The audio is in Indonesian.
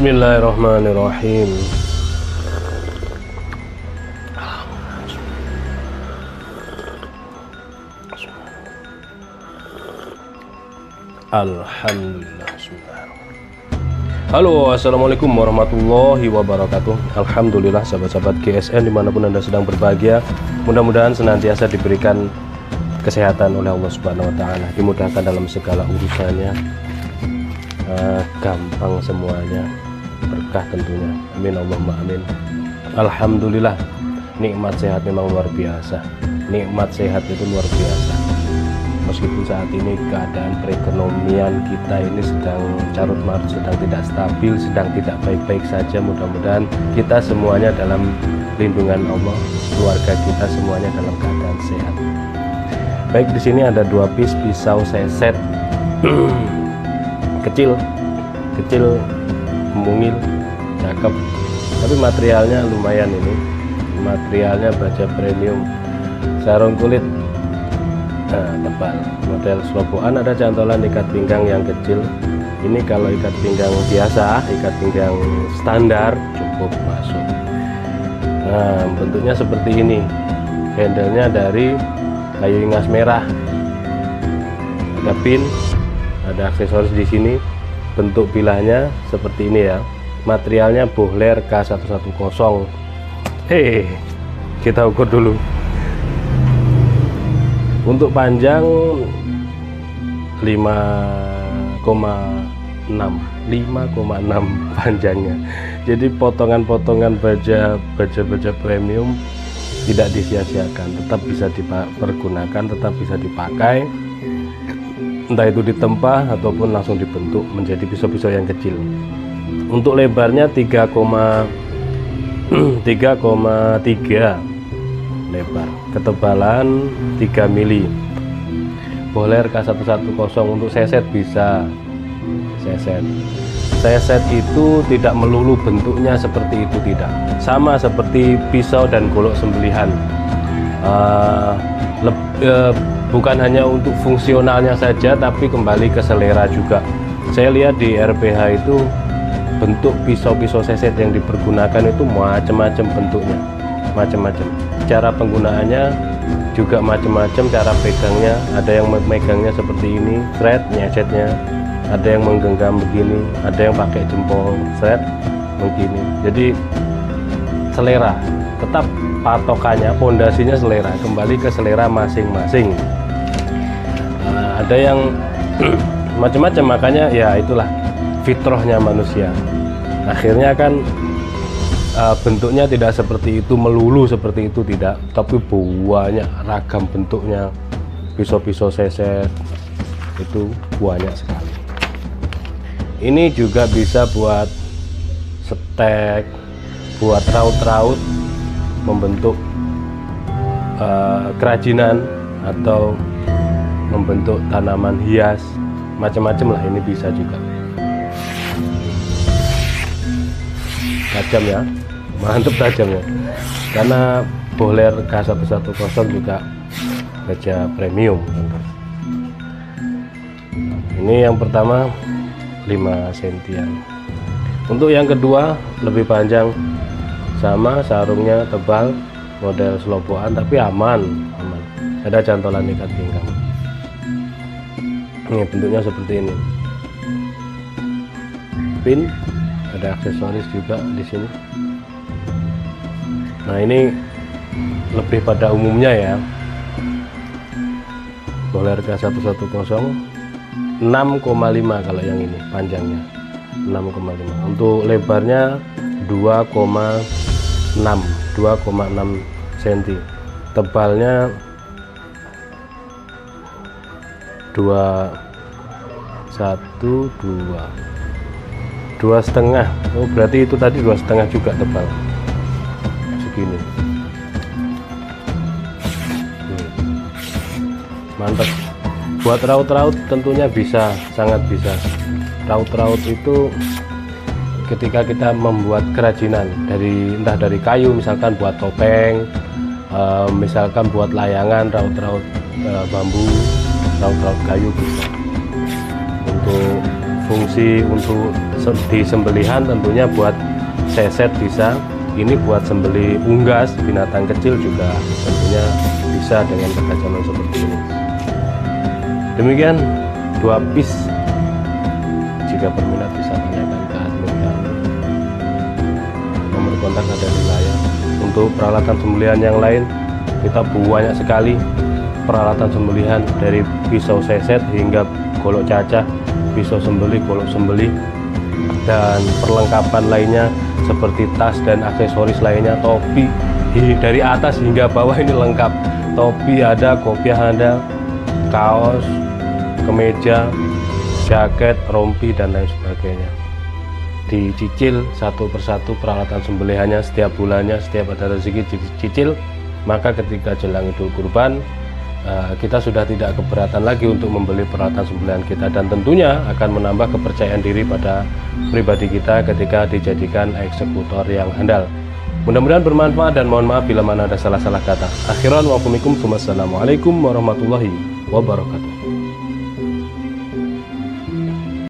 Bismillahirrahmanirrahim. Alhamdulillah. Halo, assalamualaikum warahmatullahi wabarakatuh. Alhamdulillah, sahabat-sahabat GSN dimanapun Anda sedang berbahagia, mudah-mudahan senantiasa diberikan kesehatan oleh Allah Subhanahu wa Ta'ala, dimudahkan dalam segala urusannya, gampang semuanya, berkah tentunya. Amin Allahumma amin. Alhamdulillah, nikmat sehat memang luar biasa. Nikmat sehat itu luar biasa. Meskipun saat ini keadaan perekonomian kita ini sedang carut marut, sedang tidak stabil, sedang tidak baik-baik saja, mudah-mudahan kita semuanya dalam lindungan Allah, keluarga kita semuanya dalam keadaan sehat. Baik, di sini ada 2 piece pisau seset kecil, mungil, cakep, tapi materialnya lumayan. Ini materialnya baja premium, sarung kulit tebal, model sloboan, ada cantolan ikat pinggang yang kecil. Ini kalau ikat pinggang biasa, ikat pinggang standar cukup masuk. Nah, bentuknya seperti ini, handle-nya dari kayu ingas merah, ada pin, ada aksesoris di sini. Bentuk bilahnya seperti ini ya. Materialnya Bohler K110. Kita ukur dulu. Untuk panjang 5,6 panjangnya. Jadi potongan-potongan baja premium tidak disia-siakan, tetap bisa dipergunakan, tetap bisa dipakai, entah itu ditempah ataupun langsung dibentuk menjadi pisau-pisau yang kecil. Untuk lebarnya 3,3 lebar, ketebalan 3 mili. Bohler K110. Untuk seset bisa seset itu tidak melulu bentuknya seperti itu, tidak sama seperti pisau dan golok sembelihan. Bukan hanya untuk fungsionalnya saja, tapi kembali ke selera juga. Saya lihat di RPH itu bentuk pisau-pisau seset yang dipergunakan itu macam-macam bentuknya, macam-macam. Cara penggunaannya juga macam-macam, cara pegangnya. Ada yang megangnya seperti ini, thread nyesetnya, ada yang menggenggam begini, ada yang pakai jempol thread begini. Jadi selera, tetap patokannya, pondasinya selera, kembali ke selera masing-masing. Ada yang macam-macam, makanya ya itulah fitrahnya manusia. Akhirnya kan bentuknya tidak seperti itu, melulu seperti itu, tidak, tapi banyak ragam bentuknya. Pisau-pisau seset itu banyak sekali. Ini juga bisa buat stek, buat raut-raut, membentuk kerajinan atau membentuk tanaman hias, macam-macam lah. Ini bisa juga. Tajam ya, mantep tajamnya, karena Bohler K110 juga baja premium. Ini yang pertama 5 sentian. Untuk yang kedua lebih panjang, sama, sarungnya tebal, model sloboan tapi aman. Ada cantolan ikat pinggang. Ini bentuknya seperti ini. Pin, ada aksesoris juga di sini. Nah, ini lebih pada umumnya ya. Bohler K110 6,5 kalau yang ini panjangnya 6,5. Untuk lebarnya 2,6 cm. Tebalnya 2,5. Oh, berarti itu tadi 2,5 juga tebal segini. Mantap. Buat raut-raut tentunya bisa, sangat bisa. Raut-raut itu ketika kita membuat kerajinan dari entah dari kayu, misalkan buat topeng, misalkan buat layangan, raut-raut bambu, raut-raut kayu bisa. Untuk fungsi untuk di sembelihan tentunya buat seset bisa, ini buat sembeli unggas binatang kecil juga tentunya bisa dengan ketajaman seperti ini. Demikian 2 piece. Jika berminat bisa tanyakan ke admin kami. Nomor kontak ada di layar. Untuk peralatan sembelihan yang lain kita banyak sekali peralatan sembelihan, dari pisau seset hingga golok cacah, pisau sembelih, golok sembelih, dan perlengkapan lainnya seperti tas dan aksesoris lainnya, topi dari atas hingga bawah ini lengkap. Topi ada, kopiah ada, kaos, kemeja, jaket, rompi, dan lain sebagainya. Dicicil satu persatu peralatan sembelihannya setiap bulannya, setiap ada rezeki dicicil. Maka ketika jelang Idul Kurban, kita sudah tidak keberatan lagi untuk membeli peralatan sembelihan kita, dan tentunya akan menambah kepercayaan diri pada pribadi kita ketika dijadikan eksekutor yang handal. Mudah-mudahan bermanfaat, dan mohon maaf bila mana ada salah-salah kata. Akhiran wa assalamualaikum warahmatullahi wabarakatuh.